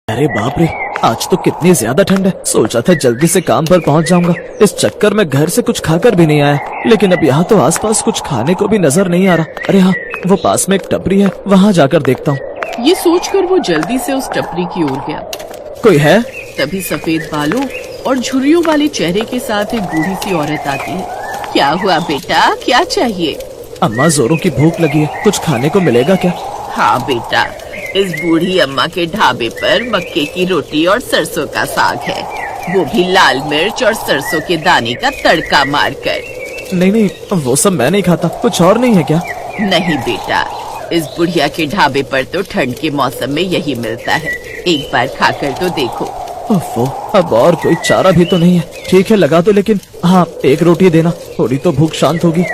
अरे बाप रे, आज तो कितनी ज्यादा ठंड है। सोचा था जल्दी से काम पर पहुंच जाऊंगा, इस चक्कर में घर से कुछ खाकर भी नहीं आया। लेकिन अब यहाँ तो आसपास कुछ खाने को भी नजर नहीं आ रहा। अरे हाँ, वो पास में एक टपरी है, वहाँ जाकर देखता हूँ। ये सोचकर वो जल्दी से उस टपरी की ओर गया। कोई है? तभी सफेद बालों और झुर्रियों वाले चेहरे के साथ एक बूढ़ी सी औरत आती है। क्या हुआ बेटा, क्या चाहिए? अम्मा, जोरों की भूख लगी है, कुछ खाने को मिलेगा क्या? हाँ बेटा, इस बूढ़ी अम्मा के ढाबे पर मक्के की रोटी और सरसों का साग है, वो भी लाल मिर्च और सरसों के दाने का तड़का मारकर। नहीं नहीं, वो सब मैं नहीं खाता। कुछ और नहीं है क्या? नहीं बेटा, इस बुढ़िया के ढाबे पर तो ठंड के मौसम में यही मिलता है, एक बार खाकर तो देखो। ओफो, अब और कोई चारा भी तो नहीं है। ठीक है, लगा दो, लेकिन हाँ, एक रोटी देना, थोड़ी तो भूख शांत होगी।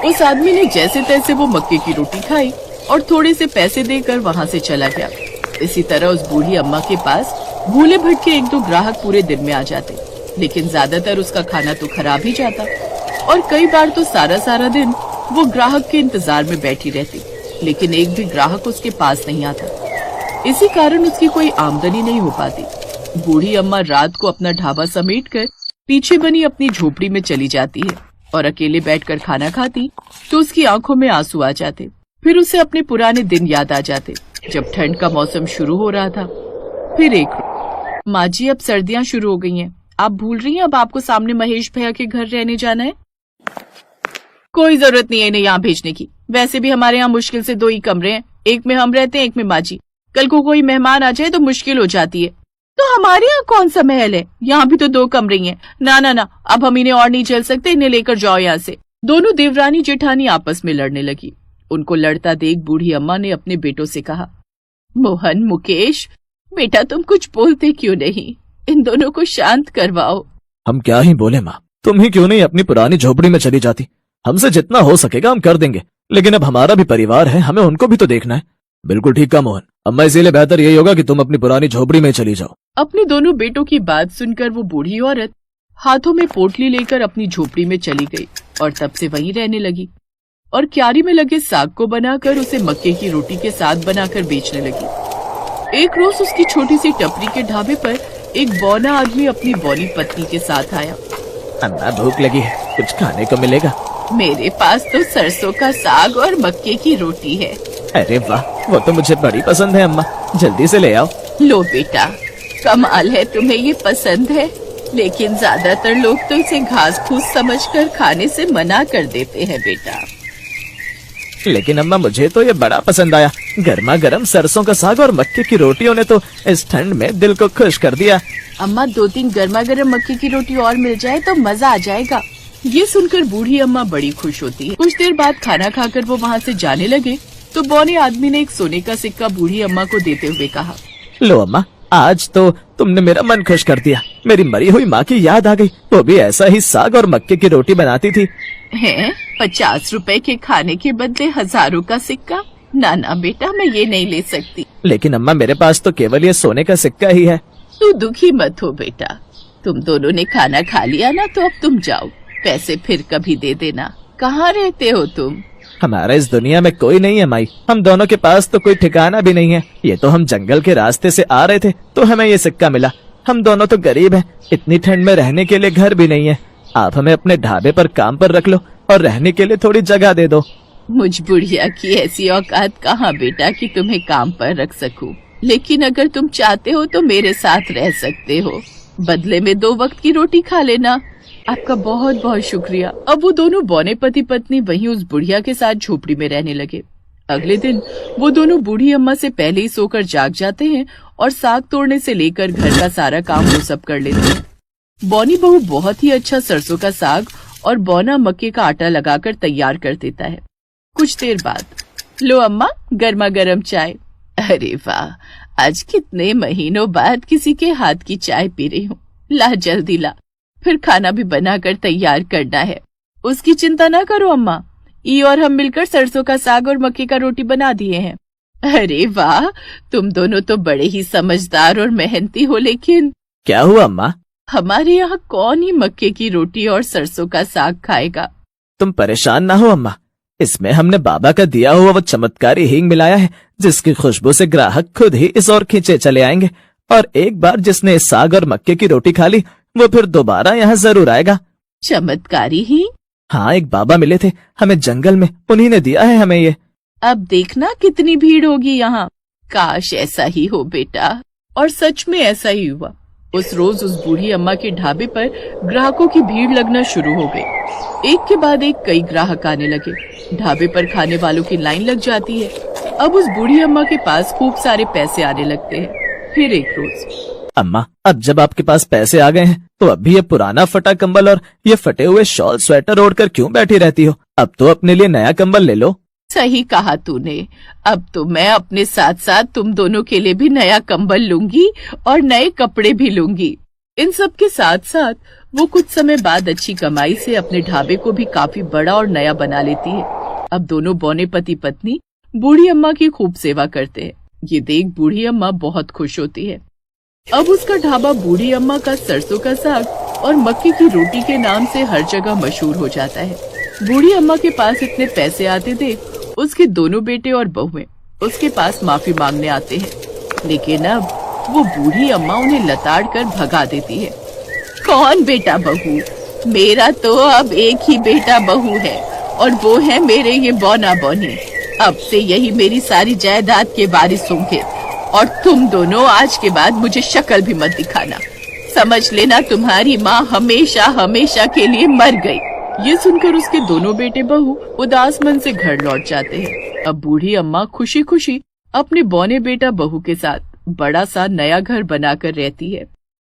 उस आदमी ने जैसे तैसे वो मक्के की रोटी खाई और थोड़े से पैसे देकर वहाँ से चला गया। इसी तरह उस बूढ़ी अम्मा के पास भूले भटके एक दो ग्राहक पूरे दिन में आ जाते, लेकिन ज्यादातर उसका खाना तो खराब ही जाता और कई बार तो सारा सारा दिन वो ग्राहक के इंतजार में बैठी रहती, लेकिन एक भी ग्राहक उसके पास नहीं आता। इसी कारण उसकी कोई आमदनी नहीं हो पाती। बूढ़ी अम्मा रात को अपना ढाबा समेटकर पीछे बनी अपनी झोपड़ी में चली जाती है और अकेले बैठकर खाना खाती तो उसकी आंखों में आंसू आ जाते। फिर उसे अपने पुराने दिन याद आ जाते, जब ठंड का मौसम शुरू हो रहा था। फिर एक माँ जी, अब सर्दियाँ शुरू हो गई हैं, आप भूल रही हैं अब आपको सामने महेश भैया के घर रहने जाना है? कोई जरूरत नहीं है इन्हें यहाँ भेजने की, वैसे भी हमारे यहाँ मुश्किल से 2 ही कमरे हैं, एक में हम रहते हैं, एक में माँ जी। कल को कोई मेहमान आ जाए तो मुश्किल हो जाती है। तो हमारे यहाँ कौन सा महल है, यहाँ भी तो 2 कमरे ही हैं। ना ना ना, अब हम इन्हें और नहीं झेल सकते, इन्हें लेकर जाओ यहाँ से। दोनों देवरानी जेठानी आपस में लड़ने लगी। उनको लड़ता देख बूढ़ी अम्मा ने अपने बेटों से कहा, मोहन, मुकेश, बेटा तुम कुछ बोलते क्यों नहीं? इन दोनों को शांत करवाओ। हम क्या ही बोले माँ, तुम ही क्यों नहीं अपनी पुरानी झोपड़ी में चली जाती? हमसे जितना हो सकेगा हम कर देंगे, लेकिन अब हमारा भी परिवार है, हमें उनको भी तो देखना है। बिल्कुल ठीक कहा मोहन अम्मा, इसीलिए बेहतर यही होगा कि तुम अपनी पुरानी झोपड़ी में चली जाओ। अपने दोनों बेटों की बात सुनकर वो बूढ़ी औरत हाथों में पोटली लेकर अपनी झोपड़ी में चली गई और तब से वहीं रहने लगी और क्यारी में लगे साग को बनाकर उसे मक्के की रोटी के साथ बनाकर बेचने लगी। एक रोज उसकी छोटी सी टपरी के ढाबे पर एक बौना आदमी अपनी बौनी पत्नी के साथ आया। अम्मा, भूख लगी है, कुछ खाने को मिलेगा? मेरे पास तो सरसों का साग और मक्के की रोटी है। अरे वाह, वो तो मुझे बड़ी पसंद है अम्मा, जल्दी से ले आओ। लो बेटा, कमाल है तुम्हें ये पसंद है, लेकिन ज्यादातर लोग तो इसे घास फूस समझकर खाने से मना कर देते हैं बेटा। लेकिन अम्मा, मुझे तो ये बड़ा पसंद आया। गर्मा गर्म सरसों का साग और मक्के की रोटियों ने तो इस ठंड में दिल को खुश कर दिया। अम्मा, 2-3 गर्मा गर्म मक्के की रोटी और मिल जाए तो मजा आ जाएगा। ये सुनकर बूढ़ी अम्मा बड़ी खुश होती है। कुछ देर बाद खाना खाकर वो वहाँ से जाने लगे तो बौने आदमी ने एक सोने का सिक्का बूढ़ी अम्मा को देते हुए कहा, लो अम्मा, आज तो तुमने मेरा मन खुश कर दिया। मेरी मरी हुई माँ की याद आ गई, वो भी ऐसा ही साग और मक्के की रोटी बनाती थी। हैं? 50 रुपए के खाने के बदले हजारों का सिक्का? ना ना बेटा, मैं ये नहीं ले सकती। लेकिन अम्मा, मेरे पास तो केवल ये सोने का सिक्का ही है। तू दुखी मत हो बेटा, तुम दोनों ने खाना खा लिया ना, तो अब तुम जाओ, पैसे फिर कभी दे देना। कहाँ रहते हो तुम? हमारा इस दुनिया में कोई नहीं है माई, हम दोनों के पास तो कोई ठिकाना भी नहीं है। ये तो हम जंगल के रास्ते से आ रहे थे तो हमें ये सिक्का मिला। हम दोनों तो गरीब हैं, इतनी ठंड में रहने के लिए घर भी नहीं है। आप हमें अपने ढाबे पर काम पर रख लो और रहने के लिए थोड़ी जगह दे दो। मुझ बुढ़िया की ऐसी औकात कहाँ बेटा कि तुम्हें काम पर रख सकूं, लेकिन अगर तुम चाहते हो तो मेरे साथ रह सकते हो, बदले में 2 वक्त की रोटी खा लेना। आपका बहुत बहुत शुक्रिया। अब वो दोनों बौने पति पत्नी वहीं उस बुढ़िया के साथ झोपड़ी में रहने लगे। अगले दिन वो दोनों बूढ़ी अम्मा से पहले ही सोकर जाग जाते हैं और साग तोड़ने से लेकर घर का सारा काम वो सब कर लेते हैं। बौनी बहू बहुत ही अच्छा सरसों का साग और बौना मक्के का आटा लगाकर तैयार कर देता है। कुछ देर बाद, लो अम्मा, गर्मा गर्म चाय। अरे वाह, आज कितने महीनों बाद किसी के हाथ की चाय पी रही हूँ। ला जल्दी ला, फिर खाना भी बनाकर तैयार करना है। उसकी चिंता ना करो अम्मा, ई और हम मिलकर सरसों का साग और मक्के का रोटी बना दिए हैं। अरे वाह, तुम दोनों तो बड़े ही समझदार और मेहनती हो। लेकिन क्या हुआ अम्मा? हमारे यहाँ कौन ही मक्के की रोटी और सरसों का साग खाएगा? तुम परेशान ना हो अम्मा, इसमें हमने बाबा का दिया हुआ वो चमत्कारी हींग मिलाया है, जिसकी खुशबू से ग्राहक खुद ही इस ओर खींचे चले आएंगे। और एक बार जिसने साग और मक्के की रोटी खा ली वो फिर दोबारा यहाँ जरूर आएगा। चमत्कारी ही। हाँ, एक बाबा मिले थे हमें जंगल में, उन्हीं ने दिया है हमें ये। अब देखना कितनी भीड़ होगी यहाँ। काश ऐसा ही हो बेटा। और सच में ऐसा ही हुआ। उस रोज उस बूढ़ी अम्मा के ढाबे पर ग्राहकों की भीड़ लगना शुरू हो गई। एक के बाद एक कई ग्राहक आने लगे। ढाबे पर खाने वालों की लाइन लग जाती है। अब उस बूढ़ी अम्मा के पास खूब सारे पैसे आने लगते हैं। फिर एक रोज, अम्मा, अब जब आपके पास पैसे आ गए हैं तो अब भी ये पुराना फटा कंबल और ये फटे हुए शॉल स्वेटर ओढ़कर क्यों बैठी रहती हो? अब तो अपने लिए नया कंबल ले लो। सही कहा तूने। अब तो मैं अपने साथ साथ तुम दोनों के लिए भी नया कंबल लूंगी और नए कपड़े भी लूंगी। इन सब के साथ साथ वो कुछ समय बाद अच्छी कमाई से अपने ढाबे को भी काफी बड़ा और नया बना लेती है। अब दोनों बौने पति पत्नी बूढ़ी अम्मा की खूब सेवा करते हैं। ये देख बूढ़ी अम्मा बहुत खुश होती है। अब उसका ढाबा बूढ़ी अम्मा का सरसों का साग और मक्की की रोटी के नाम से हर जगह मशहूर हो जाता है। बूढ़ी अम्मा के पास इतने पैसे आते देख उसके दोनों बेटे और बहुएं उसके पास माफी मांगने आते हैं, लेकिन अब वो बूढ़ी अम्मा उन्हें लताड़ कर भगा देती है। कौन बेटा बहू? मेरा तो अब एक ही बेटा बहू है और वो है मेरे ये बौना बौनी। अब से यही मेरी सारी जायदाद के वारिस होंगे और तुम दोनों आज के बाद मुझे शक्ल भी मत दिखाना। समझ लेना तुम्हारी माँ हमेशा हमेशा के लिए मर गई। ये सुनकर उसके दोनों बेटे बहू उदास मन से घर लौट जाते हैं। अब बूढ़ी अम्मा खुशी खुशी अपने बौने बेटा बहू के साथ बड़ा सा नया घर बनाकर रहती है।